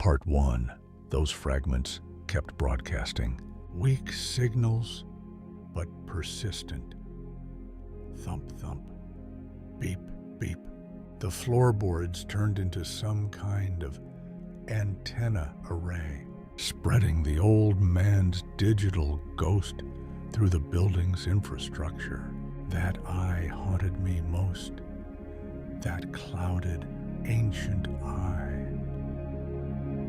Part 1. Those fragments kept broadcasting. Weak signals, but persistent. Thump, thump. Beep, beep. The floorboards turned into some kind of antenna array, spreading the old man's digital ghost through the building's infrastructure. That eye haunted me most. That clouded, ancient eye.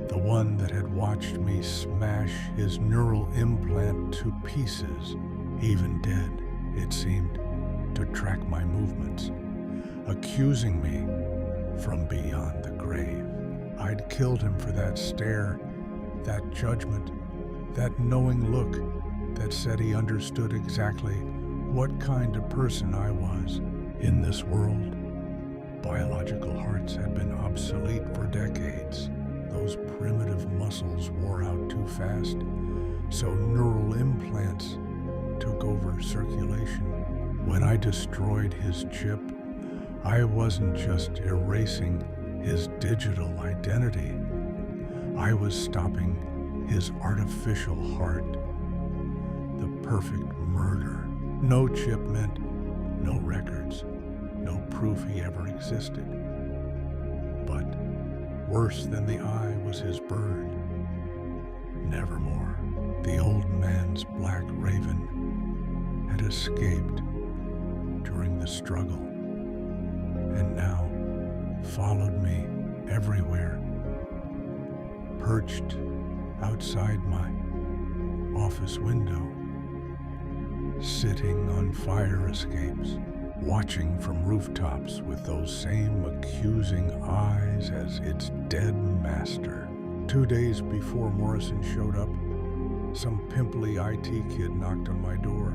The one that had watched me smash his neural implant to pieces, even dead, it seemed, to track my movements, accusing me from beyond the grave. I'd killed him for that stare, that judgment, that knowing look that said he understood exactly what kind of person I was. In this world, biological hearts had been obsolete for decades. Those primitive muscles wore out too fast, so neural implants took over circulation. When I destroyed his chip, I wasn't just erasing his digital identity. I was stopping his artificial heart. The perfect murder. No chip meant no records, no proof he ever existed. But worse than the eye was his bird. Nevermore. The old man's black raven had escaped during the struggle, and now followed me everywhere, perched outside my office window, sitting on fire escapes, watching from rooftops with those same accusing eyes as its dead master. 2 days before Morrison showed up, some pimply IT kid knocked on my door.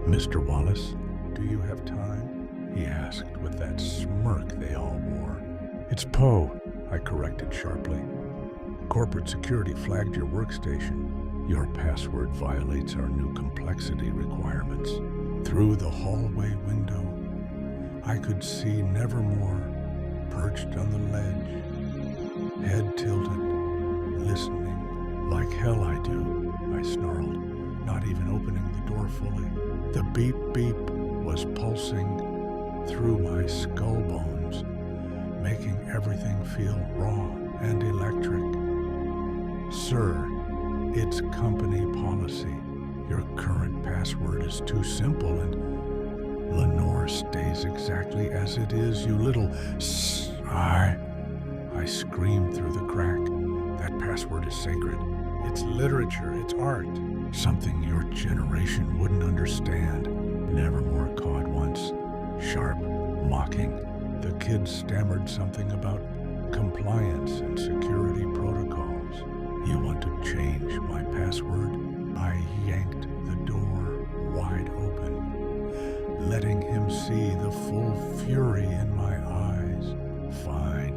"Mr. Wallace, do you have time?" he asked with that smirk they all wore. "It's Poe," I corrected sharply. "Corporate security flagged your workstation. Your password violates our new complexity requirements." Through the hallway window, I could see Nevermore perched on the ledge, head tilted, listening. "Like hell I do," I snarled, not even opening the door fully. The beep beep was pulsing through my skull bones, making everything feel raw and electric. "Sir, it's company policy. Your current password is too simple and Lenore stays exactly as it is, you little I screamed through the crack. That password is sacred. It's literature, it's art. Something your generation wouldn't understand." Nevermore cawed once, sharp, mocking. The kid stammered something about compliance and security protocols. "You want to change my password?" I yanked the door wide open, letting him see the full fury in my eyes. "Fine.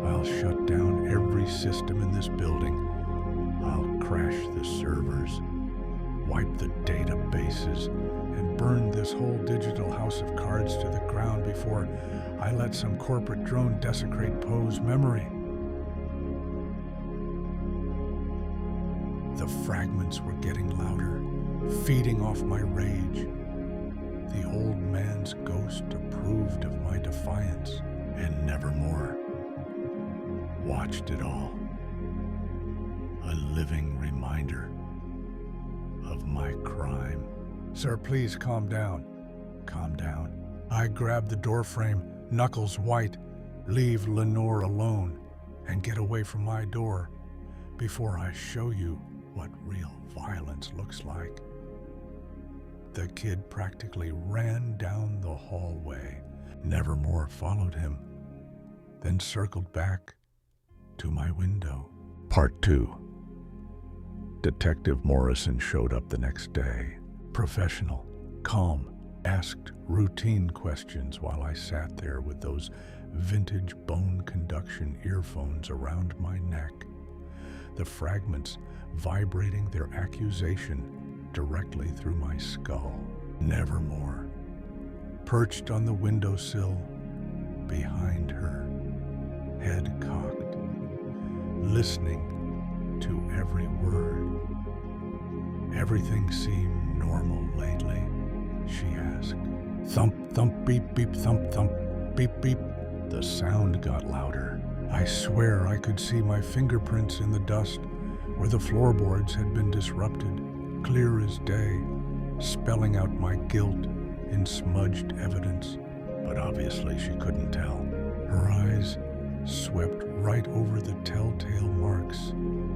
I'll shut down every system in this building. I'll crash the servers, wipe the databases, and burn this whole digital house of cards to the ground before I let some corporate drone desecrate Poe's memory." The fragments were getting louder, feeding off my rage. The old man's ghost approved of my defiance, and Nevermore watched it all. A living reminder of my crime. "Sir, please calm down." "Calm down." I grabbed the doorframe, knuckles white. "Leave Lenore alone and get away from my door before I show you what real violence looks like." The kid practically ran down the hallway. Nevermore followed him, then circled back to my window. Part 2. Detective Morrison showed up the next day. Professional, calm, asked routine questions while I sat there with those vintage bone conduction earphones around my neck. The fragments vibrating their accusation directly through my skull. Nevermore, perched on the windowsill behind her, head cocked, listening to every word. "Everything seemed normal lately?" she asked. "Thump, thump, beep, beep, thump, thump, beep, beep." The sound got louder. I swear I could see my fingerprints in the dust where the floorboards had been disrupted, clear as day, spelling out my guilt in smudged evidence. But obviously she couldn't tell. Her eyes swept right over the telltale marks.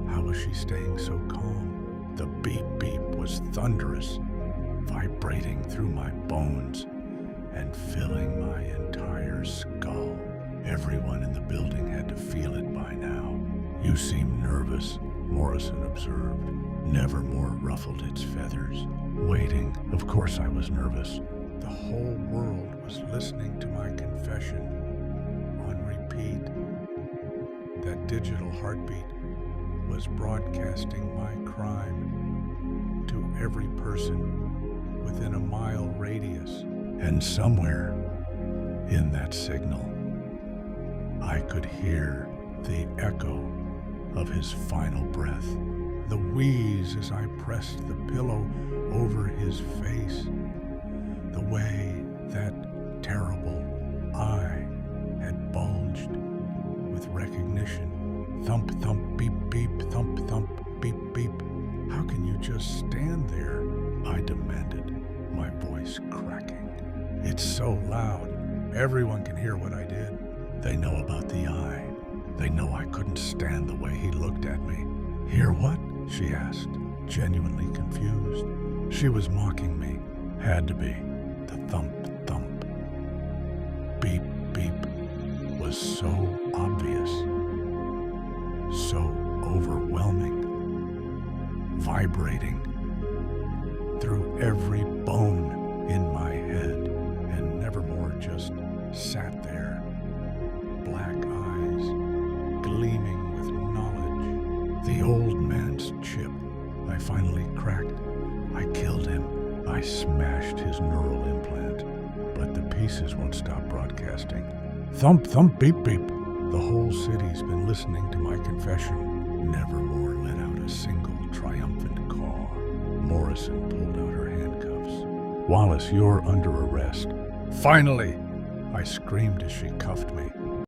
How was she staying so calm? The beep beep was thunderous, vibrating through my bones and filling my entire skull. Everyone in the building had to feel it by now. "You seem nervous," Morrison observed. Never more ruffled its feathers. Waiting, of course I was nervous. The whole world was listening to my confession on repeat. That digital heartbeat was broadcasting my crime to every person within a mile radius. And somewhere in that signal, I could hear the echo of his final breath, the wheeze as I pressed the pillow over his face, the way that terrible eye had bulged with recognition. "Thump, thump, beep, beep, thump, thump, beep, beep. How can you just stand there?" I demanded, my voice cracking. "It's so loud. Everyone can hear what I did. They know about the eye. They know I couldn't stand the way he looked at me." "Hear what?" she asked, genuinely confused. She was mocking me. Had to be. The thump, thump, beep, beep was so obvious, so overwhelming, vibrating through every bone in my head, and Nevermore just sat there, black eyes gleaming with knowledge. The old man's chip. I finally cracked. I killed him. I smashed his neural implant, but the pieces won't stop broadcasting. "Thump, thump, beep, beep." The whole city's been listening to my confession. Nevermore let out a single triumphant caw. Morrison pulled out her handcuffs. "Wallace, you're under arrest." "Finally!" I screamed as she cuffed me.